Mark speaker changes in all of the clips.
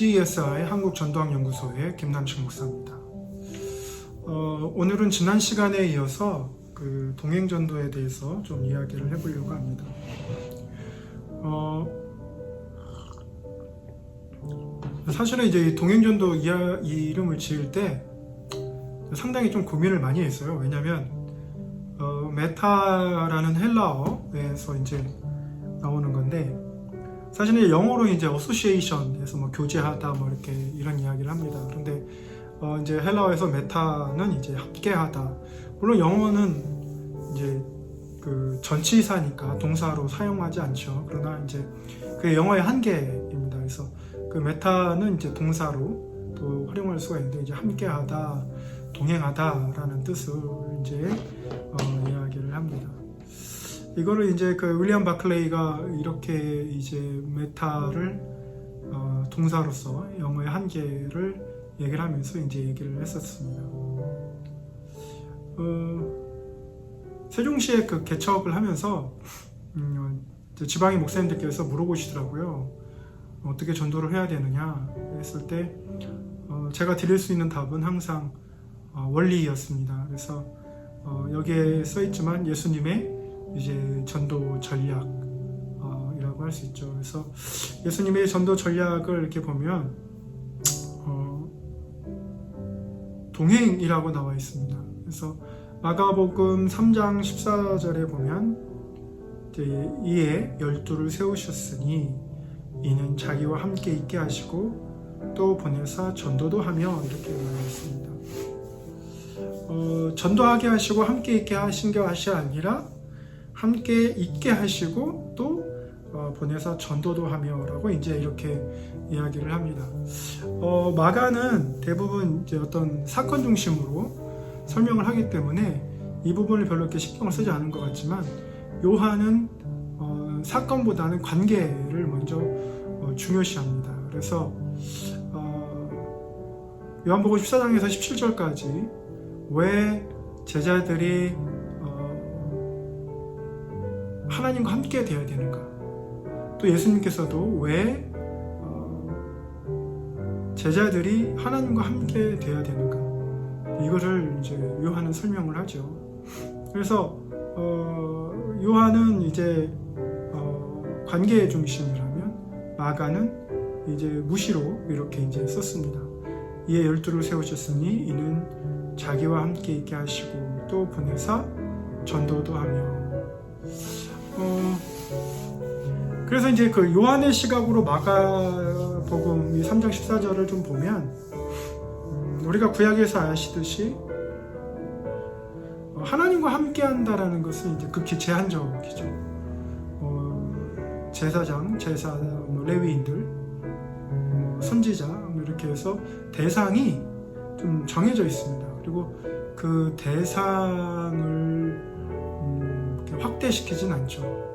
Speaker 1: CESI 한국전도학연구소의 김남식 목사입니다. 오늘은 지난 시간에 이어서 그 동행전도에 대해서 좀 이야기를 해보려고 합니다. 사실은 이제 동행전도 이 이름을 지을 때 상당히 좀 고민을 많이 했어요. 왜냐하면 메타라는 헬라어에서 이제 나오는 건데, 사실은 영어로 이제 association에서 뭐 교제하다 뭐 이렇게 이런 이야기를 합니다. 그런데 이제 헬라어에서 메타는 이제 함께하다. 물론 영어는 이제 그 전치사니까 동사로 사용하지 않죠. 그러나 이제 그게 영어의 한계입니다. 그래서 그 메타는 이제 동사로 또 활용할 수가 있는데, 이제 함께하다, 동행하다라는 뜻을 이제 이야기를 합니다. 이거를 이제 그 윌리엄 바클레이가 이렇게 이제 메타를 동사로서 영어의 한계를 얘기를 하면서 이제 얘기를 했었습니다. 세종시에 그 개척을 하면서 지방의 목사님들께서 물어보시더라고요. 어떻게 전도를 해야 되느냐 했을 때 제가 드릴 수 있는 답은 항상 원리였습니다. 그래서 여기에 써 있지만 예수님의 이제 전도 전략이라고 할 수 있죠. 그래서 예수님의 전도 전략을 이렇게 보면 동행이라고 나와 있습니다. 그래서 마가복음 3장 14절에 보면 이에 12를 세우셨으니 이는 자기와 함께 있게 하시고 또 보내사 전도도 하며, 이렇게 나와 있습니다. 전도하게 하시고 함께 있게 하신 것이 아니라 함께 있게 하시고 또 보내서 전도도 하며 라고 이제 이렇게 이야기를 합니다. 마가는 대부분 이제 어떤 사건 중심으로 설명을 하기 때문에 이 부분을 별로 이렇게 신경을 쓰지 않은 것 같지만, 요한은 사건보다는 관계를 먼저 중요시합니다. 그래서 요한복음 14장에서 17절까지 왜 제자들이 하나님과 함께 되어야 되는가, 또 예수님께서도 왜 제자들이 하나님과 함께 되어야 되는가, 이거를 이제 요한은 설명을 하죠. 그래서 요한은 이제 관계의 중심이라면 마가는 이제 무시로 이렇게 이제 썼습니다. 이에 12를 세우셨으니 이는 자기와 함께 있게 하시고 또 보내사 전도도 하며. 그래서 이제 그 요한의 시각으로 마가복음 이 3장 14절을 좀 보면 우리가 구약에서 아시듯이 하나님과 함께 한다라는 것은 이제 극히 제한적이죠. 제사장, 레위인들, 선지자 이렇게 해서 대상이 좀 정해져 있습니다. 그리고 그 대상을 확대시키진 않죠.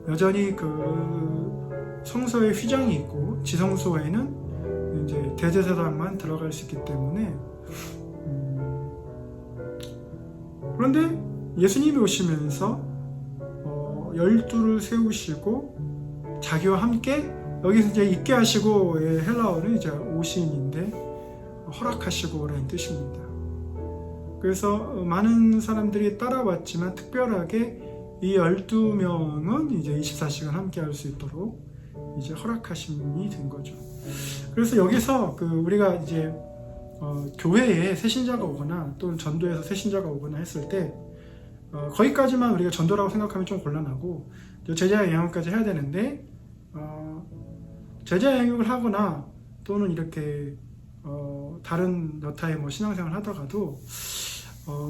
Speaker 1: 여전히 그 성소에 휘장이 있고 지성소에는 이제 대제사장만 들어갈 수 있기 때문에 그런데 예수님이 오시면서 12를 세우시고 자기와 함께, 여기서 이제 있게 하시고의 헬라어는 이제 오신인데 허락하시고라는 뜻입니다. 그래서 많은 사람들이 따라왔지만 특별하게 이 12명은 이제 24시간 함께 할 수 있도록 이제 허락하심이 된 거죠. 그래서 여기서 그 우리가 이제 교회에 새신자가 오거나 또는 전도에서 새신자가 오거나 했을 때 거기까지만 우리가 전도라고 생각하면 좀 곤란하고, 제자 양육까지 해야 되는데 제자 양육을 하거나 또는 이렇게 다른 여타의 뭐 신앙생활 하다가도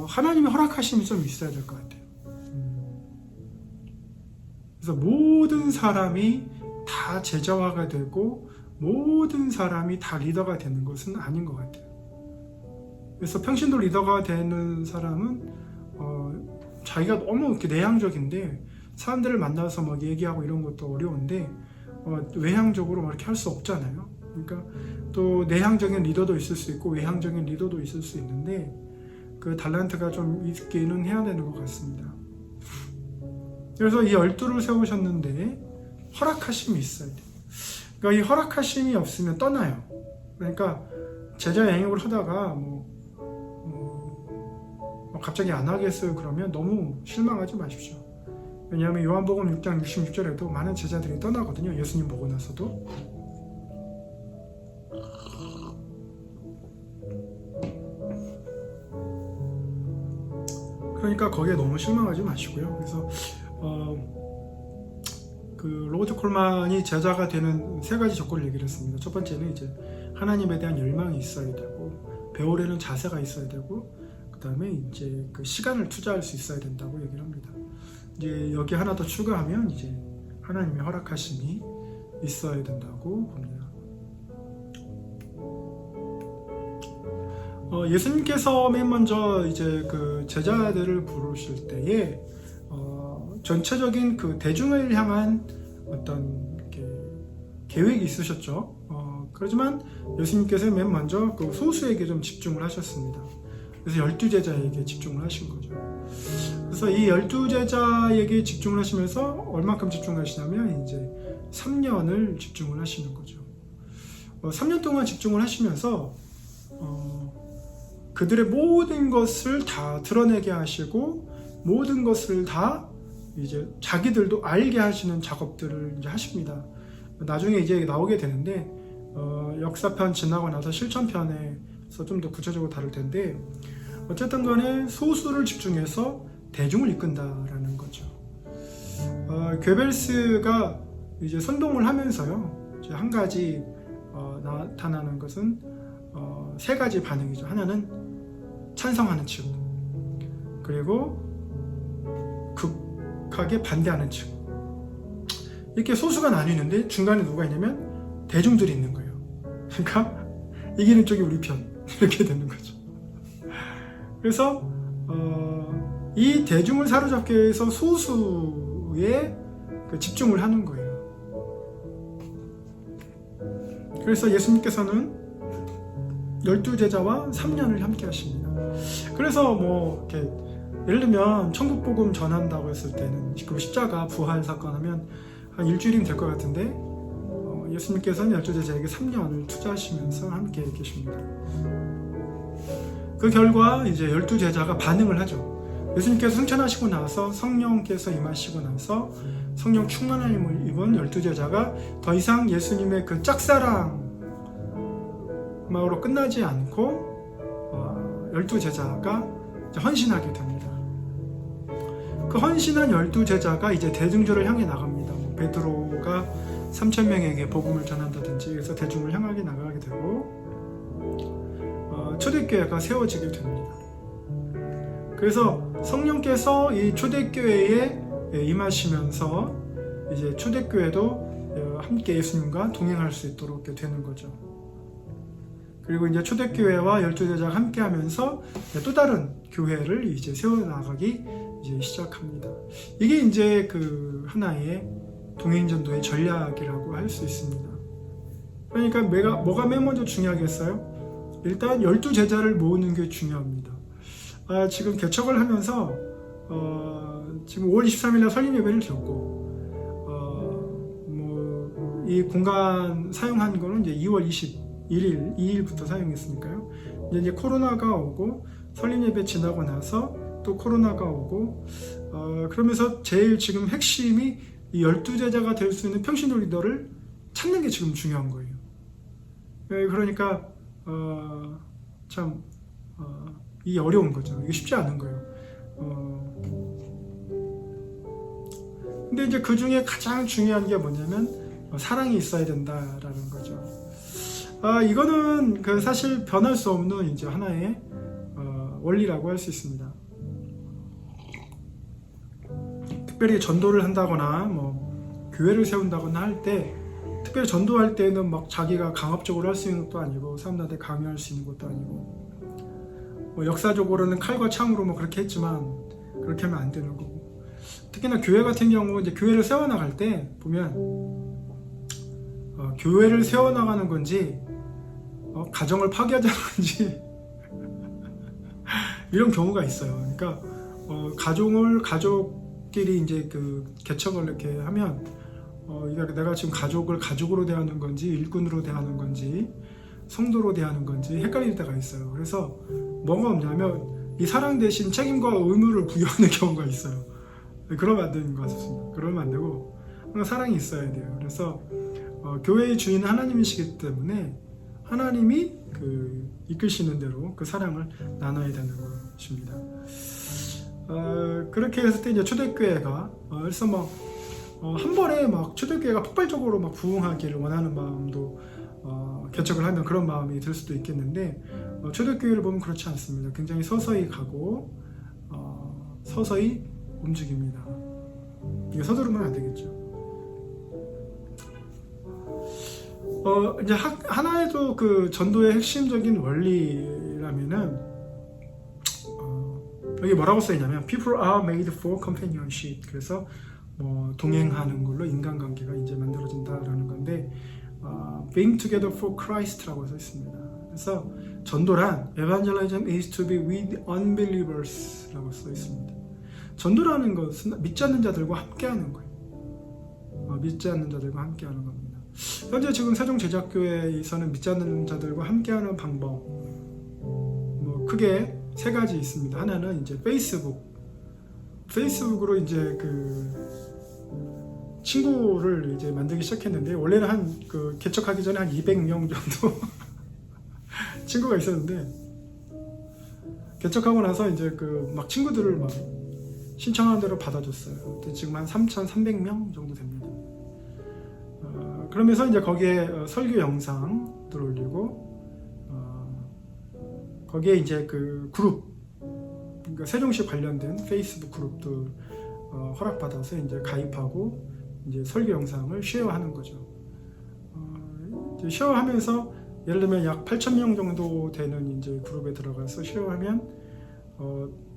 Speaker 1: 하나님의 허락하심이 좀 있어야 될 것 같아요. 그래서 모든 사람이 다 제자화가 되고 모든 사람이 다 리더가 되는 것은 아닌 것 같아요. 그래서 평신도 리더가 되는 사람은 자기가 너무 이렇게 내향적인데 사람들을 만나서 막 얘기하고 이런 것도 어려운데 외향적으로 막 이렇게 할 수 없잖아요. 그러니까 또 내향적인 리더도 있을 수 있고 외향적인 리더도 있을 수 있는데 그 달란트가 좀 있기는 해야 되는 것 같습니다. 그래서 이 12를 세우셨는데 허락하심이 있어야 돼요. 그러니까 이 허락하심이 없으면 떠나요. 그러니까 제자 양육을 하다가 갑자기 안 하겠어요 그러면 너무 실망하지 마십시오. 왜냐하면 요한복음 6장 66절에도 많은 제자들이 떠나거든요. 예수님 보고 나서도. 그러니까 거기에 너무 실망하지 마시고요. 그래서 그 로버트 콜만이 제자가 되는 세 가지 조건을 얘기를 했습니다. 첫 번째는 이제 하나님에 대한 열망이 있어야 되고, 배우려는 자세가 있어야 되고, 그 다음에 이제 그 시간을 투자할 수 있어야 된다고 얘기를 합니다. 이제 여기 하나 더 추가하면 이제 하나님의 허락하심이 있어야 된다고 봅니다. 예수님께서 맨 먼저 이제 그 제자들을 부르실 때에 전체적인 그 대중을 향한 어떤 계획이 있으셨죠. 그렇지만 예수님께서 맨 먼저 그 소수에게 좀 집중을 하셨습니다. 그래서 12제자에게 집중을 하신 거죠. 그래서 이 12제자에게 집중을 하시면서 얼마큼 집중하시냐면 이제 3년을 집중을 하시는 거죠. 3년 동안 집중을 하시면서 그들의 모든 것을 다 드러내게 하시고, 모든 것을 다 이제 자기들도 알게 하시는 작업들을 이제 하십니다. 나중에 이제 나오게 되는데 역사편 지나고 나서 실천편에서 좀 더 구체적으로 다룰 텐데, 어쨌든 간에 소수를 집중해서 대중을 이끈다라는 거죠. 괴벨스가 이제 선동을 하면서요, 이제 한 가지 나타나는 것은 세 가지 반응이죠. 하나는 찬성하는 측, 그리고 극하게 반대하는 측. 이렇게 소수가 나뉘는데 중간에 누가 있냐면 대중들이 있는 거예요. 그러니까 이기는 쪽이 우리 편, 이렇게 되는 거죠. 그래서 이 대중을 사로잡기 위해서 소수에 집중을 하는 거예요. 그래서 예수님께서는 12제자와 3년을 함께 하십니다. 그래서 뭐 이렇게 예를 들면 천국복음 전한다고 했을 때는 그 십자가 부활 사건 하면 한 일주일이면 될 것 같은데, 예수님께서는 12제자에게 3년을 투자하시면서 함께 계십니다. 그 결과 이제 12제자가 반응을 하죠. 예수님께서 승천하시고 나서 성령께서 임하시고 나서 성령 충만함을 입은 12제자가 더 이상 예수님의 그 짝사랑으로 끝나지 않고 12제자가 헌신하게 됩니다. 그 헌신한 12제자가 이제 대중들을 향해 나갑니다. 베드로가 3,000명에게 복음을 전한다든지 해서 대중을 향하게 나가게 되고, 초대교회가 세워지게 됩니다. 그래서 성령께서 이 초대교회에 임하시면서 이제 초대교회도 함께 예수님과 동행할 수 있도록 되는 거죠. 그리고 이제 초대교회와 12제자가 함께 하면서 또 다른 교회를 이제 세워나가기 이제 시작합니다. 이게 이제 그 하나의 동행전도의 전략이라고 할 수 있습니다. 그러니까 뭐가 맨 먼저 중요하겠어요? 일단 12제자를 모으는 게 중요합니다. 지금 개척을 하면서 지금 5월 23일날 설립 예배를 드렸고, 이 공간 사용한 거는 이제 2월 2일부터 사용했으니까요. 이제 코로나가 오고 설립 예배 지나고 나서 또 코로나가 오고, 그러면서 제일 지금 핵심이 이 12제자가 될 수 있는 평신도 리더를 찾는 게 지금 중요한 거예요. 그러니까 참 이게 어려운 거죠. 이게 쉽지 않은 거예요. 근데 이제 그 중에 가장 중요한 게 뭐냐면 사랑이 있어야 된다라는 거죠. 이거는 그 사실 변할 수 없는 이제 하나의 원리라고 할 수 있습니다. 특별히 전도를 한다거나 뭐 교회를 세운다거나 할 때, 특별히 전도할 때는 막 자기가 강압적으로 할 수 있는 것도 아니고 사람들한테 강요할 수 있는 것도 아니고, 뭐 역사적으로는 칼과 창으로 뭐 그렇게 했지만 그렇게 하면 안 되는 거고, 특히나 교회 같은 경우 이제 교회를 세워나갈 때 보면 교회를 세워나가는 건지 가정을 파괴하자는 건지 이런 경우가 있어요. 그러니까 가족끼리 이제 그 개척을 이렇게 하면 이게 내가 지금 가족을 가족으로 대하는 건지 일꾼으로 대하는 건지 성도로 대하는 건지 헷갈릴 때가 있어요. 그래서 뭐가 없냐면 이 사랑 대신 책임과 의무를 부여하는 경우가 있어요. 그러면 안 되는 것 같습니다. 그러면 안 되고 항상 사랑이 있어야 돼요. 그래서 교회의 주인은 하나님이시기 때문에 하나님이 이끄시는 대로 그 사랑을 나눠야 되는 것입니다. 그렇게 했을 때 이제 초대교회가 그래서 한 번에 막 초대교회가 폭발적으로 막 부흥하기를 원하는 마음도 개척을 하면 그런 마음이 들 수도 있겠는데 초대교회를 보면 그렇지 않습니다. 굉장히 서서히 가고 서서히 움직입니다. 이게 서두르면 안 되겠죠. 이제 하나의 그 전도의 핵심적인 원리라면은 여기 뭐라고 써있냐면 People are made for companionship. 그래서 동행하는 걸로 인간관계가 이제 만들어진다라는 건데 Being together for Christ라고 써 있습니다. 그래서 전도란 Evangelism is to be with unbelievers라고 써 있습니다. 전도라는 것은 믿지 않는 자들과 함께하는 거예요. 믿지 않는 자들과 함께하는 겁니다. 현재 지금 세종제자교회에서는 믿지 않는 자들과 함께하는 방법 크게 세 가지 있습니다. 하나는 이제 페이스북으로 이제 친구를 이제 만들기 시작했는데 원래는 개척하기 전에 한 200명 정도 친구가 있었는데 개척하고 나서 이제 막 친구들을 막 신청하는 대로 받아줬어요. 지금 한 3,300명 정도 됩니다. 그러면서 이제 거기에 설교 영상들 올리고 거기에 이제 그룹 그러니까 세종시 관련된 페이스북 그룹들 허락받아서 이제 가입하고 이제 설교 영상을 쉐어하는 거죠. 이제 쉐어하면서 예를 들면 약 8,000명 정도 되는 이제 그룹에 들어가서 쉐어하면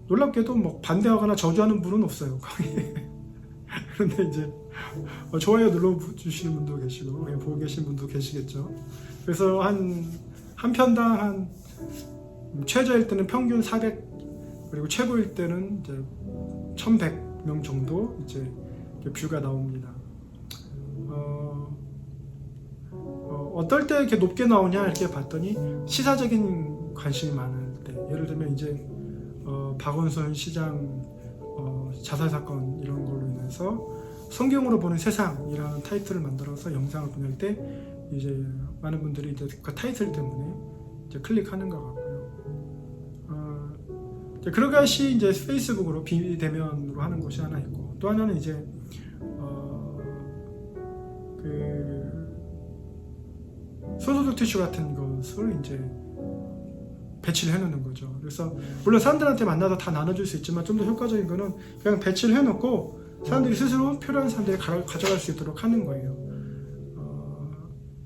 Speaker 1: 놀랍게도 반대하거나 저주하는 분은 없어요. 그런데 이제 좋아요 눌러주시는 분도 계시고 보고 계신 분도 계시겠죠. 그래서 한 편당 한 최저일 때는 평균 400 그리고 최고일 때는 이제 1,100명 정도 이제 뷰가 나옵니다. 어떨 때 이렇게 높게 나오냐 이렇게 봤더니 시사적인 관심이 많을 때 예를 들면 이제 박원순 시장 자살 사건 이런 걸로 인해서 성경으로 보는 세상이라는 타이틀을 만들어서 영상을 보낼 때 이제 많은 분들이 이제 그 타이틀 때문에 이제 클릭하는 것 같고요. 그러가시 이제 페이스북으로 비대면으로 하는 곳이 하나 있고 또 하나는 이제 소소득 티슈 같은 것을 이제 배치를 해놓는 거죠. 그래서 물론 사람들한테 만나서 다 나눠줄 수 있지만 좀 더 효과적인 거는 그냥 배치를 해놓고 사람들이 스스로 필요한 사람들이 가져갈 수 있도록 하는 거예요.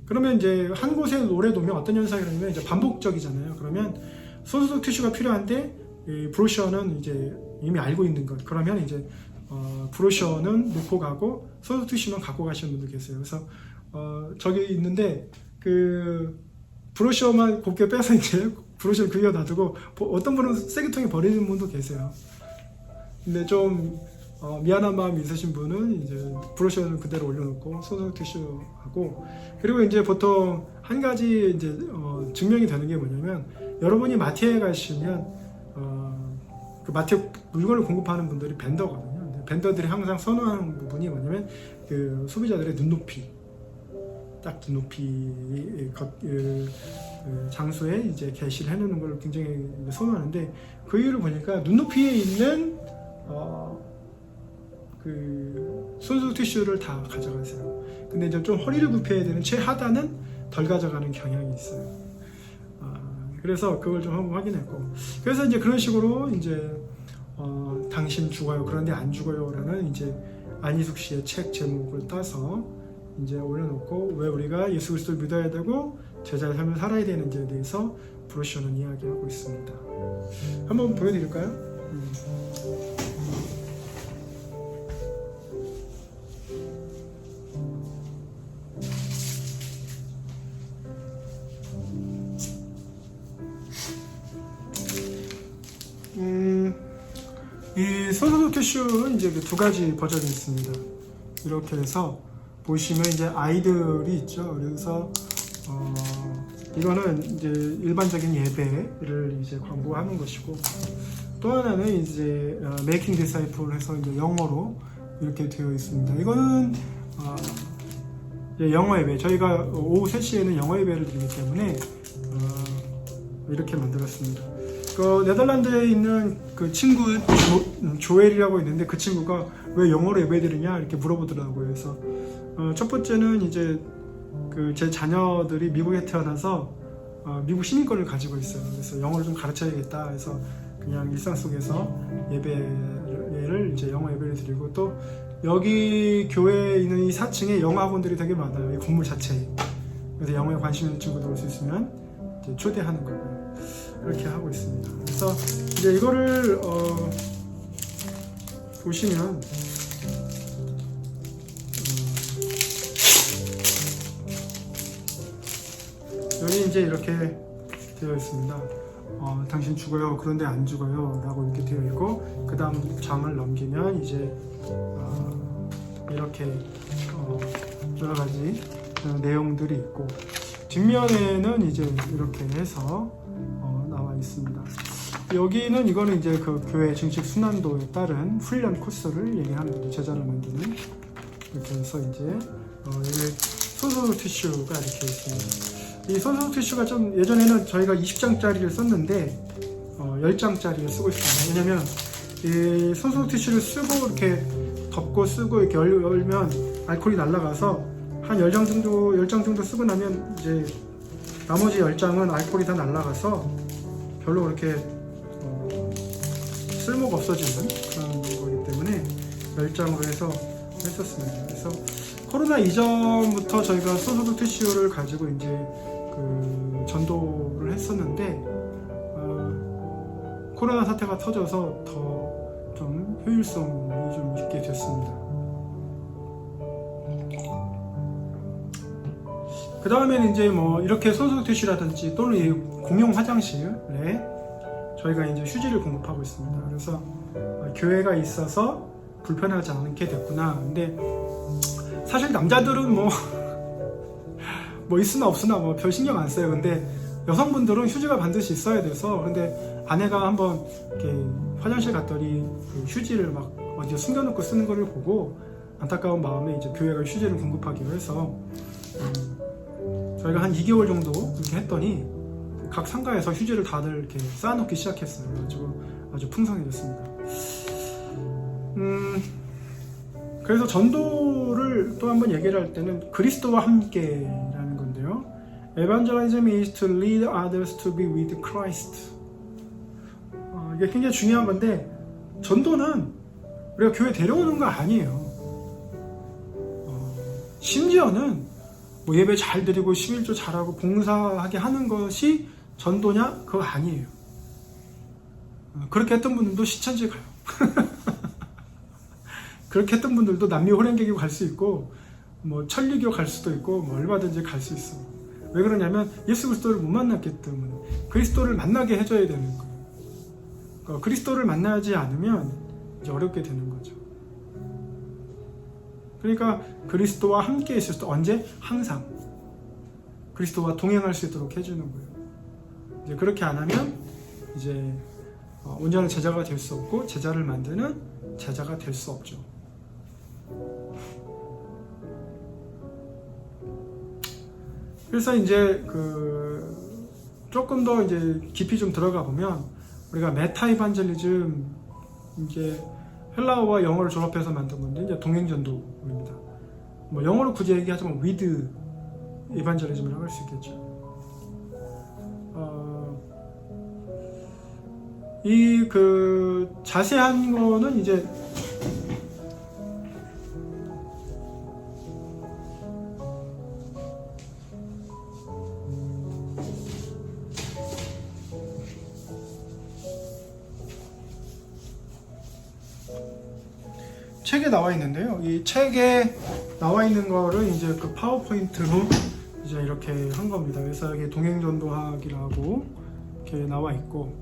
Speaker 1: 그러면 이제 한 곳에 오래 놓으면 어떤 현상이 일어나면 이제 반복적이잖아요. 그러면 소소득 티슈가 필요한데 이 브로셔는 이제 이미 알고 있는 것. 그러면 이제 브로셔는 놓고 가고 소소득 티슈는 갖고 가시는 분도 계세요. 그래서 저기 있는데 브로셔만 곱게 빼서 이제 브로셔를 그려 놔두고 어떤 분은 쓰레기통에 버리는 분도 계세요. 근데 좀 미안한 마음이 있으신 분은 이제 브로셔는 그대로 올려놓고 소소득 티슈 하고 그리고 이제 보통 한 가지 이제 증명이 되는 게 뭐냐면 여러분이 마트에 가시면 그 마트 물건을 공급하는 분들이 벤더거든요. 벤더들이 항상 선호하는 부분이 뭐냐면 그 소비자들의 눈높이 딱 눈높이 장소에 이제 게시를 해놓는 걸 굉장히 선호하는데 그 이유를 보니까 눈높이에 있는 그 소소득 티슈를 다 가져가세요. 근데 이제 좀 허리를 굽혀야 되는 최하단은 덜 가져가는 경향이 있어요. 그래서 그걸 좀 한번 확인했고 그래서 이제 그런 식으로 이제 당신 죽어요 그런데 안 죽어요라는 이제 안희숙 씨의 책 제목을 따서 이제 올려놓고 왜 우리가 예수 그리스도를 믿어야 되고 제자의 삶을 살아야 되는지에 대해서 브로셔는 이야기하고 있습니다. 한번 보여드릴까요? 이 소소득 티슈 이제 두 가지 버전이 있습니다. 이렇게 해서 보시면 이제 아이들이 있죠. 그래서 이거는 이제 일반적인 예배를 이제 광고하는 것이고, 또 하나는 이제 Making Disciple 해서 이제 영어로 이렇게 되어 있습니다. 이거는 이제 영어 예배, 저희가 오후 3시에는 영어 예배를 드리기 때문에 이렇게 만들었습니다. 그 네덜란드에 있는 그 친구 조엘이라고 있는데, 그 친구가 왜 영어로 예배드리냐 이렇게 물어보더라고요. 그래서 첫 번째는 이제 그 제 자녀들이 미국에 태어나서 미국 시민권을 가지고 있어요. 그래서 영어를 좀 가르쳐야겠다 해서 그냥 일상 속에서 예배를 이제 영어 예배를 드리고, 또 여기 교회에 있는 이 4층에 영어 학원들이 되게 많아요. 이 건물 자체에. 그래서 영어에 관심 있는 친구들 올 수 있으면 이제 초대하는 거고요. 이렇게 하고 있습니다. 그래서 이제 이거를 보시면 여기 이제 이렇게 되어 있습니다. 당신 죽어요. 그런데 안 죽어요. 라고 이렇게 되어 있고, 그 다음 장을 넘기면 이제 이렇게 여러 가지 내용들이 있고, 뒷면에는 이제 이렇게 해서 나와 있습니다. 여기는 이거는 이제 그 교회 증식 순환도에 따른 훈련 코스를 얘기하는 거죠. 제자를 만드는. 이렇게 해서 이제 여기 소스 티슈가 이렇게 있습니다. 이 소스 티슈가 좀 예전에는 저희가 20장짜리를 썼는데 10장짜리를 쓰고 있습니다. 왜냐면 이 소스 티슈를 쓰고 이렇게 덮고 쓰고 이렇게 열면 알코올이 날아가서 한 10장 정도 쓰고 나면 이제 나머지 10장은 알코올이 다 날아가서 별로 그렇게 쓸모가 없어지는 그런 거기 때문에 10장으로 해서 했었습니다. 그래서 코로나 이전부터 저희가 소소도 티슈를 가지고 이제 그 전도를 했었는데 코로나 사태가 터져서 더 좀 효율성이 좀 있게 됐습니다. 그 다음에는 이제 뭐 이렇게 소소도 티슈라든지 또는 이 공용 화장실에 저희가 이제 휴지를 공급하고 있습니다. 그래서 교회가 있어서 불편하지 않게 됐구나. 근데 사실 남자들은 뭐 있으나 없으나 뭐 별 신경 안 써요. 근데 여성분들은 휴지가 반드시 있어야 돼서, 근데 아내가 한번 이렇게 화장실 갔더니 그 휴지를 막 어디에 숨겨놓고 쓰는 거를 보고 안타까운 마음에 이제 교회가 휴지를 공급하기로 해서 저희가 한 2개월 정도 이렇게 했더니 각 상가에서 휴지를 다들 이렇게 쌓아놓기 시작했어요. 그래가지고 아주 풍성해졌습니다. 그래서 전도를 또 한번 얘기를 할 때는 그리스도와 함께라는 건데요. Evangelism is to lead others to be with Christ. 이게 굉장히 중요한 건데, 전도는 우리가 교회 데려오는 거 아니에요. 심지어는 뭐 예배 잘 드리고 11조 잘하고 봉사하게 하는 것이 전도냐? 그거 아니에요. 그렇게 했던 분들도 시천지 가요. 그렇게 했던 분들도 남미 호랭개교 갈 수 있고 뭐 천리교 갈 수도 있고 뭐 얼마든지 갈 수 있어. 왜 그러냐면 예수 그리스도를 못 만났기 때문에. 그리스도를 만나게 해줘야 되는 거예요. 그러니까 그리스도를 만나지 않으면 이제 어렵게 되는 거죠. 그러니까 그리스도와 함께 있을 때, 언제? 항상 그리스도와 동행할 수 있도록 해주는 거예요. 이제 그렇게 안 하면 이제 온전한 제자가 될 수 없고, 제자를 만드는 제자가 될 수 없죠. 그래서 이제 조금 더 이제 깊이 좀 들어가 보면, 우리가 메타 이반젤리즘, 이제 헬라어와 영어를 조합해서 만든 건데 이제 동행전도입니다. 뭐 영어로 굳이 얘기하자면 위드 이반젤리즘이라고 할 수 있겠죠. 이 자세한 거는 이제 책에 나와 있는데요. 이 책에 나와 있는 거를 이제 그 파워포인트로 이제 이렇게 한 겁니다. 그래서 여기 동행전도학이라고 이렇게 나와 있고,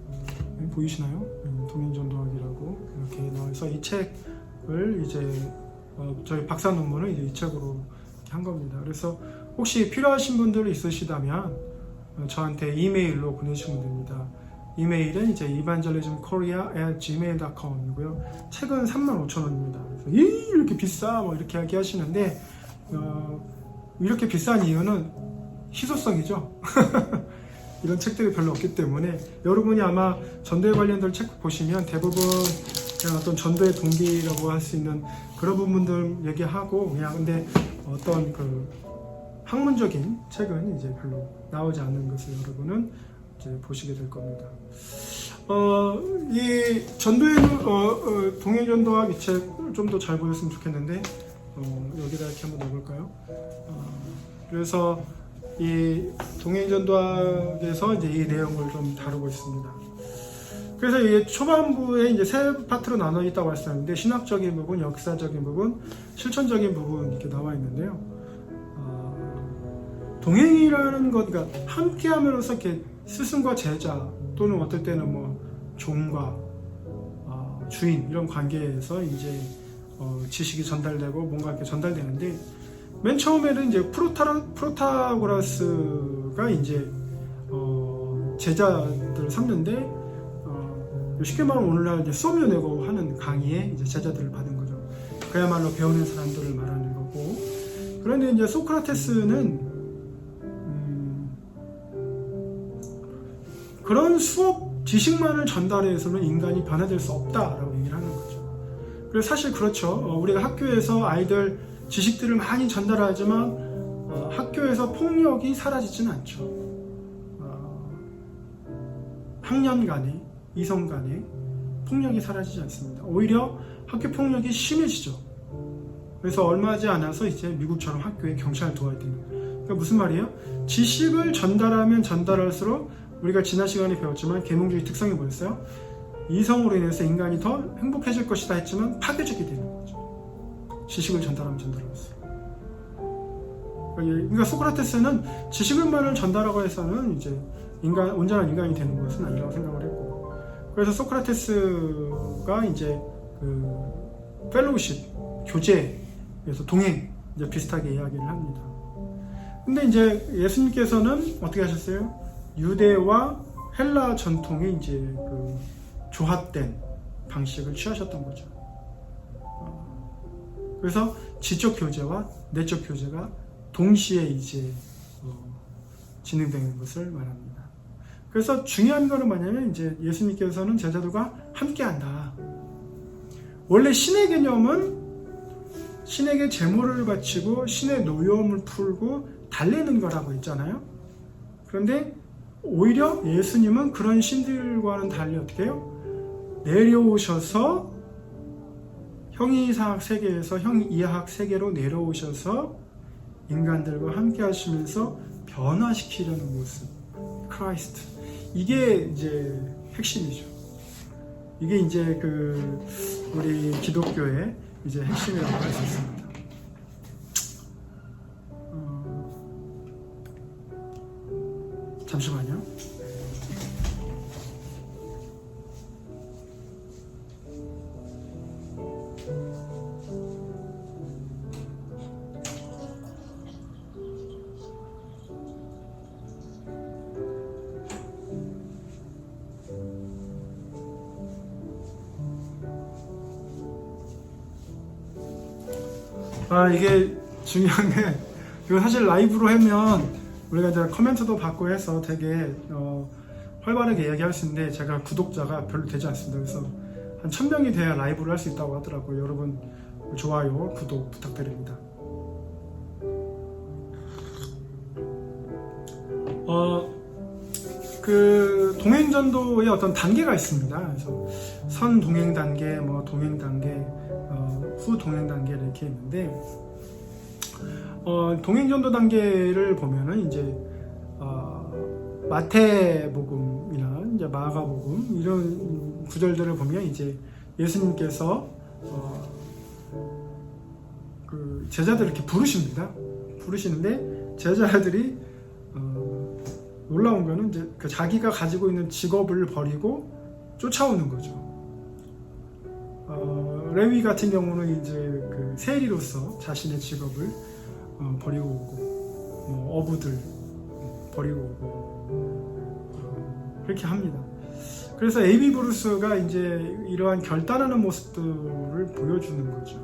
Speaker 1: 보이시나요? 동행전도학이라고 이렇게 나와서 이 책을 이제 저희 박사 논문을 이제 이 책으로 이렇게 한 겁니다. 그래서 혹시 필요하신 분들 있으시다면 저한테 이메일로 보내주시면 됩니다. 이메일은 이제 evangelismkorea@gmail.com이고요. 책은 35,000원입니다. 이렇게 비싸 뭐 이렇게 이야기하시는데 이렇게 비싼 이유는 희소성이죠. 이런 책들이 별로 없기 때문에 여러분이 아마 전도에 관련된 책 보시면 대부분 그냥 어떤 전도의 동기라고 할 수 있는 그런 부분들 얘기하고 그냥 근데 어떤 그 학문적인 책은 이제 별로 나오지 않는 것을 여러분은 이제 보시게 될 겁니다. 이 전도의 동행전도학 이 책 좀 더 잘 보였으면 좋겠는데 여기다 이렇게 한번 넣어볼까요? 그래서 이 동행전도학에서 이제 이 내용을 좀 다루고 있습니다. 그래서 이 초반부에 이제 세 파트로 나눠 있다고 말씀드렸는데 신학적인 부분, 역사적인 부분, 실천적인 부분 이렇게 나와 있는데요. 동행이라는 것, 그러니까 함께함으로써 이렇게 스승과 제자 또는 어떨 때는 뭐 종과 주인 이런 관계에서 이제 지식이 전달되고 뭔가 이렇게 전달되는데 맨 처음에는 이제 프로타고라스가 이제 제자들을 삼는데 쉽게 말하면 오늘날 이제 수업료 내고 하는 강의에 이제 제자들을 받은 거죠. 그야말로 배우는 사람들을 말하는 거고. 그런데 이제 소크라테스는 그런 수업 지식만을 전달해서는 인간이 변화될 수 없다라고 얘기를 하는 거죠. 그래서 사실 그렇죠. 우리가 학교에서 아이들 지식들을 많이 전달하지만 학교에서 폭력이 사라지지는 않죠. 학년 간에 이성 간에 폭력이 사라지지 않습니다. 오히려 학교 폭력이 심해지죠. 그래서 얼마 하지 않아서 이제 미국처럼 학교에 경찰을 도와야 되는. 그러니까 무슨 말이에요? 지식을 전달하면 전달할수록 우리가 지난 시간에 배웠지만 계몽주의 특성이 뭐였어요? 이성으로 인해서 인간이 더 행복해질 것이다 했지만 파괴적이 되는 거죠. 지식을 전달하면 전달할수록. 그러니까 소크라테스는 지식을만을 전달하고 해서는 이제 온전한 인간이 되는 것은 아니라고 생각을 했고. 그래서 소크라테스가 이제 그 펠로우십, 교제에서 동행 이제 비슷하게 이야기를 합니다. 근데 이제 예수님께서는 어떻게 하셨어요? 유대와 헬라 전통의 이제 그 조합된 방식을 취하셨던 거죠. 그래서 지적 교제와 내적 교제가 동시에 이제 진행되는 것을 말합니다. 그래서 중요한 거는 뭐냐면 이제 예수님께서는 제자들과 함께한다. 원래 신의 개념은 신에게 제물을 바치고 신의 노여움을 풀고 달래는 거라고 했잖아요. 그런데 오히려 예수님은 그런 신들과는 달리 어떻게 해요? 내려오셔서 형이사학 세계에서 형이하학 세계로 내려오셔서 인간들과 함께 하시면서 변화시키려는 모습. 크라이스트. 이게 이제 핵심이죠. 이게 이제 그 우리 기독교의 이제 핵심이라고 할 수 있습니다. 잠시만요. 이게 중요한 게, 이거 사실 라이브로 하면 우리가 이제 코멘트도 받고 해서 되게 활발하게 이야기할 수 있는데 제가 구독자가 별로 되지 않습니다. 그래서 한 1000명이 돼야 라이브를 할 수 있다고 하더라고요. 여러분 좋아요, 구독 부탁드립니다. 그 동행전도의 어떤 단계가 있습니다. 그래서 선 동행 단계, 뭐 동행 단계, 후 동행 단계 이렇게 있는데, 동행전도 단계를 보면은 이제 마태복음이나 이제 마가복음 이런 구절들을 보면 이제 예수님께서 그 제자들을 이렇게 부르시는데 제자들이 놀라운 거는 이제 그 자기가 가지고 있는 직업을 버리고 쫓아오는 거죠. 레위 같은 경우는 이제 그 세리로서 자신의 직업을 버리고 오고, 뭐 어부들 버리고 오고, 그렇게 합니다. 그래서 에이비 브루스가 이제 이러한 결단하는 모습들을 보여주는 거죠.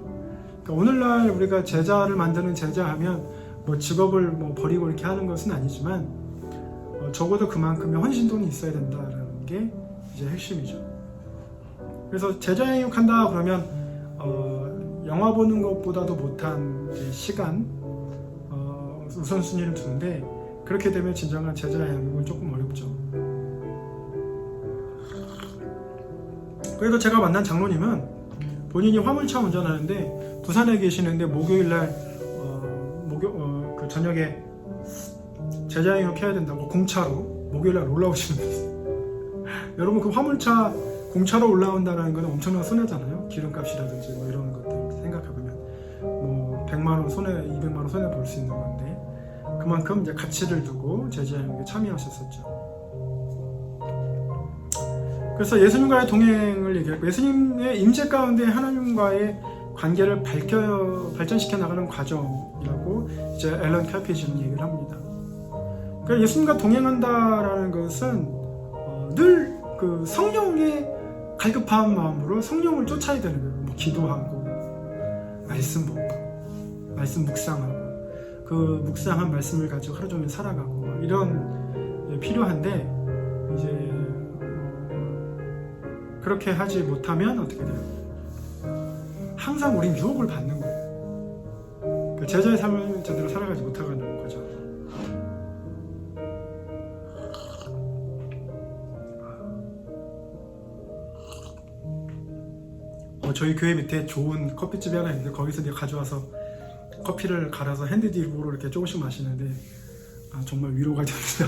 Speaker 1: 그러니까 오늘날 우리가 제자를 만드는 제자하면 뭐 직업을 뭐 버리고 이렇게 하는 것은 아니지만 적어도 그만큼의 헌신도는 있어야 된다라는 게 이제 핵심이죠. 그래서 제자 양육한다 그러면 영화 보는 것보다도 못한 시간 우선순위를 두는데, 그렇게 되면 진정한 제자 양육은 조금 어렵죠. 그래도 제가 만난 장로님은 본인이 화물차 운전하는데 부산에 계시는데 목요일날 그 저녁에 제자 양육해야 된다고 공차로 목요일날 올라오시는 분이세요. 여러분, 그 화물차 공차로 올라온다는 건 엄청난 손해잖아요. 기름값이라든지 뭐 이런 것들 생각해보면 뭐 100만원 손해, 200만원 손해 볼 수 있는 건데, 그만큼 이제 가치를 두고 제자 양육에 참여하셨었죠. 그래서 예수님과의 동행을 얘기했고, 예수님의 임재 가운데 하나님과의 관계를 발전시켜 나가는 과정이라고 이제 앨런 칼피지는 얘기를 합니다. 그러니까 예수님과 동행한다라는 것은 늘 그 성령의 갈급한 마음으로 성령을 쫓아야 되는 거예요. 뭐 기도하고 말씀 보고 말씀 묵상하고 그 묵상한 말씀을 가지고 하루 종일 살아가고 이런 필요한데, 이제 그렇게 하지 못하면 어떻게 돼요? 항상 우린 유혹을 받는 거예요. 그 제자의 삶을 제대로 살아가지 못하는 거죠. 저희 교회 밑에 좋은 커피집이 하나 있는데 거기서 내가 가져와서 커피를 갈아서 핸드드립으로 이렇게 조금씩 마시는데 정말 위로가 됩니다.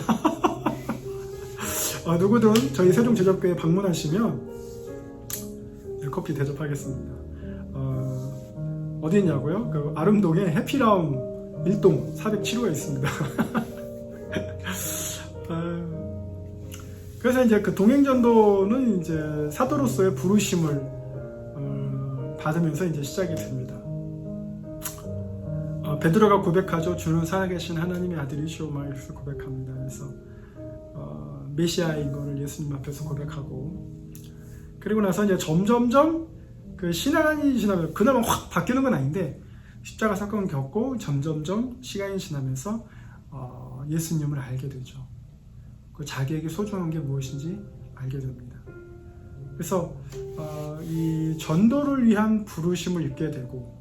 Speaker 1: 누구든 저희 세종제적교회 방문하시면 커피 대접하겠습니다. 어디 있냐고요? 그 아름동에 해피라운 1동 407호가 있습니다. 그래서 이제 그 동행전도는 이제 사도로서의 부르심을 받으면서 이제 시작이 됩니다. 베드로가 고백하죠. 주는 살아계신 하나님의 아들이시오, 막 이렇게 고백합니다. 그래서 메시아인 거를 예수님 앞에서 고백하고, 그리고 나서 이제 점점점 그 시간이 지나면서 그날만 확 바뀌는 건 아닌데, 십자가 사건을 겪고 점점점 시간이 지나면서 예수님을 알게 되죠. 그 자기에게 소중한 게 무엇인지 알게 됩니다. 그래서 이 전도를 위한 부르심을 입게 되고,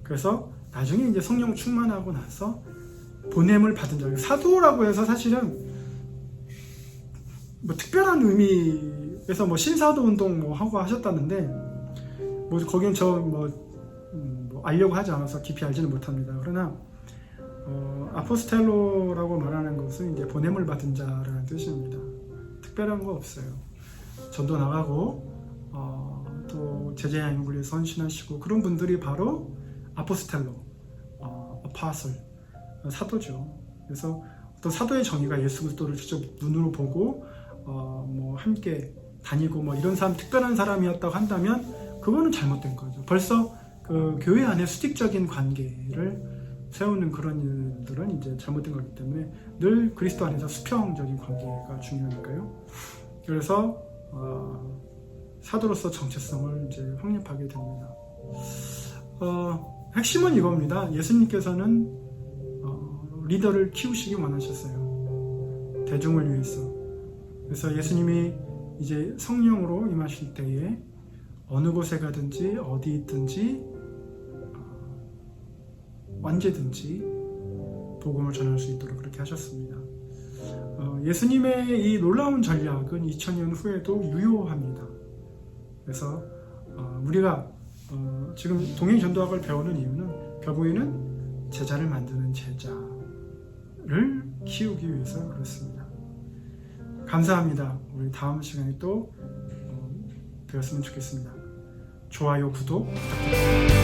Speaker 1: 그래서 나중에 이제 성령 충만하고 나서 보냄을 받은 자, 사도라고 해서 사실은 뭐 특별한 의미에서 뭐 신사도 운동 뭐 하고 하셨다는데, 뭐 거기는 뭐 알려고 하지 않아서 깊이 알지는 못합니다. 그러나 아포스텔로라고 말하는 것은 이제 보냄을 받은 자라는 뜻입니다. 특별한 거 없어요. 전도 나가고 또 제자 양육을 위해서 헌신하시고, 그런 분들이 바로 아포스텔로, 아파솔, 사도죠. 그래서 또 사도의 정의가 예수 그리스도를 직접 눈으로 보고 뭐 함께 다니고 뭐 이런 사람, 특별한 사람이었다고 한다면 그거는 잘못된 거죠. 벌써 그 교회 안에 수직적인 관계를 세우는 그런 일들은 이제 잘못된 거기 때문에 늘 그리스도 안에서 수평적인 관계가 중요하니까요. 그래서 사도로서 정체성을 이제 확립하게 됩니다. 핵심은 이겁니다. 예수님께서는 리더를 키우시기 원하셨어요. 대중을 위해서. 그래서 예수님이 이제 성령으로 임하실 때에 어느 곳에 가든지 어디 있든지 언제든지 복음을 전할 수 있도록 그렇게 하셨습니다. 예수님의 이 놀라운 전략은 2000년 후에도 유효합니다. 그래서 우리가 지금 동행전도학을 배우는 이유는 결국에는 제자를 만드는 제자를 키우기 위해서 그렇습니다. 감사합니다. 우리 다음 시간에 또 뵈었으면 좋겠습니다. 좋아요, 구독 부탁드립니다.